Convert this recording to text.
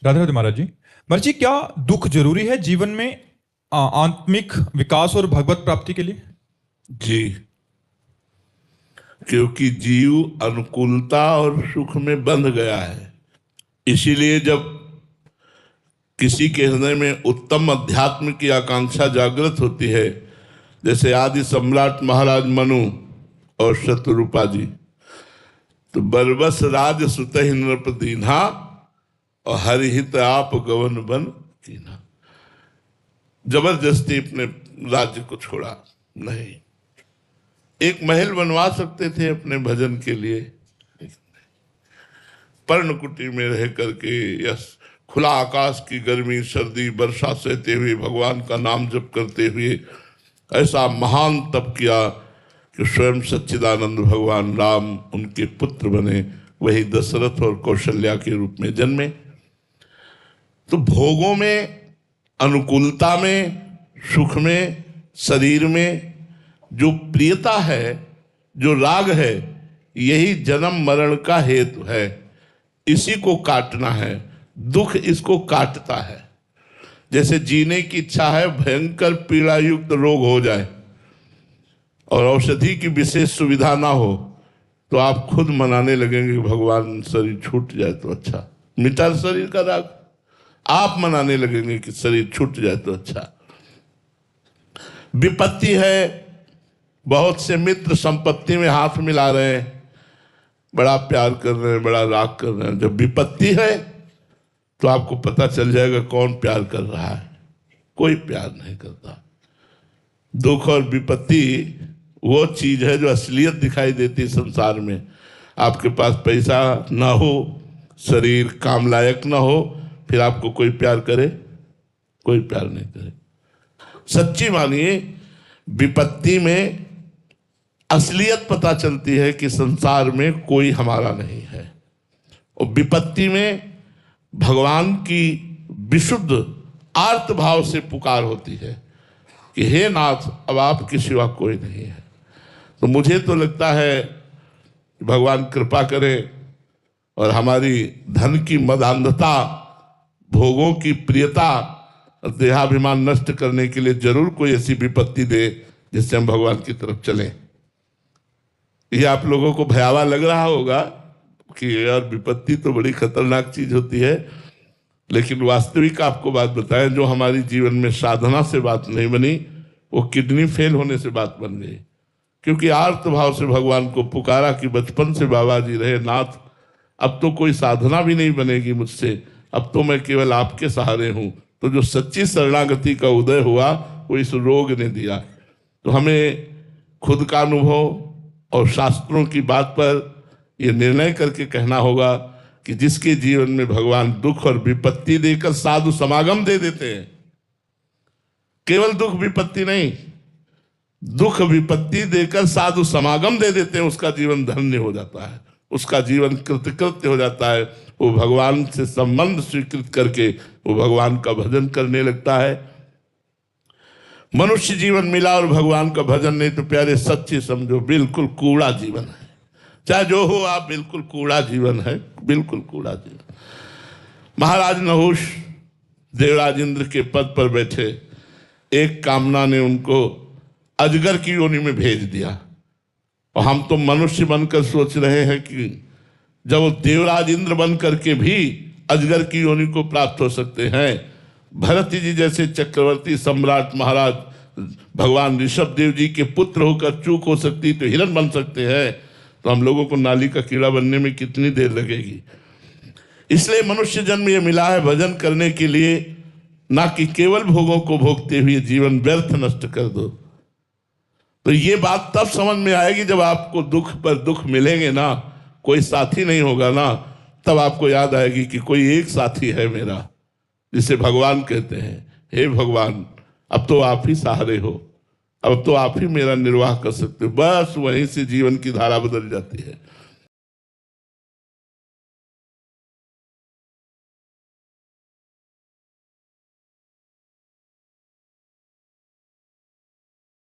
राधे राधे महाराज जी। महाराज जी, क्या दुख जरूरी है जीवन में आत्मिक विकास और भगवत प्राप्ति के लिए? जी, क्योंकि जीव अनुकूलता और सुख में बंध गया है। इसीलिए जब किसी के हृदय में उत्तम अध्यात्म की आकांक्षा जागृत होती है, जैसे आदि सम्राट महाराज मनु और शत्रुपा जी, तो बरबस राज सुत नृप दीन्हा और हरिहित आप गवन बन कीन्हा। जबरदस्ती अपने राज्य को छोड़ा नहीं। एक महल बनवा सकते थे अपने भजन के लिए, पर्णकुटी में रह करके यस खुला आकाश की गर्मी सर्दी वर्षा सहते हुए भगवान का नाम जप करते हुए ऐसा महान तप किया कि स्वयं सच्चिदानंद भगवान राम उनके पुत्र बने, वही दशरथ और कौशल्या के रूप में जन्मे। तो भोगों में, अनुकूलता में, सुख में, शरीर में जो प्रियता है, जो राग है, यही जन्म मरण का हेतु है। इसी को काटना है। दुख इसको काटता है। जैसे जीने की इच्छा है, भयंकर पीड़ा युक्त रोग हो जाए और औषधि की विशेष सुविधा ना हो, तो आप खुद मनाने लगेंगे भगवान शरीर छूट जाए तो अच्छा, मिटा शरीर का राग। आप मनाने लगेंगे कि शरीर छूट जाए तो अच्छा। विपत्ति है, बहुत से मित्र संपत्ति में हाथ मिला रहे हैं, बड़ा प्यार कर रहे हैं, बड़ा राग कर रहे हैं। जब विपत्ति है तो आपको पता चल जाएगा कौन प्यार कर रहा है। कोई प्यार नहीं करता। दुख और विपत्ति वो चीज है जो असलियत दिखाई देती है संसार में। आपके पास पैसा ना हो, शरीर काम लायक ना हो, फिर आपको कोई प्यार करे? कोई प्यार नहीं करे। सच्ची मानिए, विपत्ति में असलियत पता चलती है कि संसार में कोई हमारा नहीं है। और विपत्ति में भगवान की विशुद्ध आर्त भाव से पुकार होती है कि हे नाथ, अब आपके सिवा कोई नहीं है। तो मुझे तो लगता है कि भगवान कृपा करे और हमारी धन की मदान्धता, भोगों की प्रियता, देहाभिमान नष्ट करने के लिए जरूर कोई ऐसी विपत्ति दे जिससे हम भगवान की तरफ चलें। ये आप लोगों को भयावह लग रहा होगा कि यार विपत्ति तो बड़ी खतरनाक चीज होती है, लेकिन वास्तविक आपको बात बताएं, जो हमारी जीवन में साधना से बात नहीं बनी, वो किडनी फेल होने से बात बन गई। क्योंकि आर्त भाव से भगवान को पुकारा कि बचपन से बाबा जी रहे, नाथ अब तो कोई साधना भी नहीं बनेगी मुझसे, अब तो मैं केवल आपके सहारे हूं। तो जो सच्ची शरणागति का उदय हुआ वो इस रोग ने दिया। तो हमें खुद का अनुभव और शास्त्रों की बात पर यह निर्णय करके कहना होगा कि जिसके जीवन में भगवान दुख और विपत्ति देकर साधु समागम दे देते हैं, केवल दुख विपत्ति नहीं, दुख विपत्ति देकर साधु समागम दे देते हैं, उसका जीवन धन्य हो जाता है, उसका जीवन कृतकृत्य हो जाता है। वो भगवान से संबंध स्वीकृत करके वो भगवान का भजन करने लगता है। मनुष्य जीवन मिला और भगवान का भजन नहीं तो प्यारे सच्चे समझो बिल्कुल कूड़ा जीवन है। चाहे जो हो आप, बिल्कुल कूड़ा जीवन है, बिल्कुल कूड़ा जीवन। महाराज नहुष देवराज इंद्र के पद पर बैठे, एक कामना ने उनको अजगर की योनि में भेज दिया। और हम तो मनुष्य बनकर सोच रहे हैं कि जब वो देवराज इंद्र बन करके भी अजगर की योनि को प्राप्त हो सकते हैं, भरत जी जैसे चक्रवर्ती सम्राट महाराज भगवान ऋषभ देव जी के पुत्र होकर चूक हो सकती तो हिरण बन सकते हैं, तो हम लोगों को नाली का कीड़ा बनने में कितनी देर लगेगी। इसलिए मनुष्य जन्म ये मिला है भजन करने के लिए, ना कि केवल भोगों को भोगते हुए जीवन व्यर्थ नष्ट कर दो। तो ये बात तब समझ में आएगी जब आपको दुख पर दुख मिलेंगे ना, कोई साथी नहीं होगा ना, तब आपको याद आएगी कि कोई एक साथी है मेरा, जिसे भगवान कहते हैं हे भगवान अब तो आप ही सहारे हो, अब तो आप ही मेरा निर्वाह कर सकते हो। बस वहीं से जीवन की धारा बदल जाती है।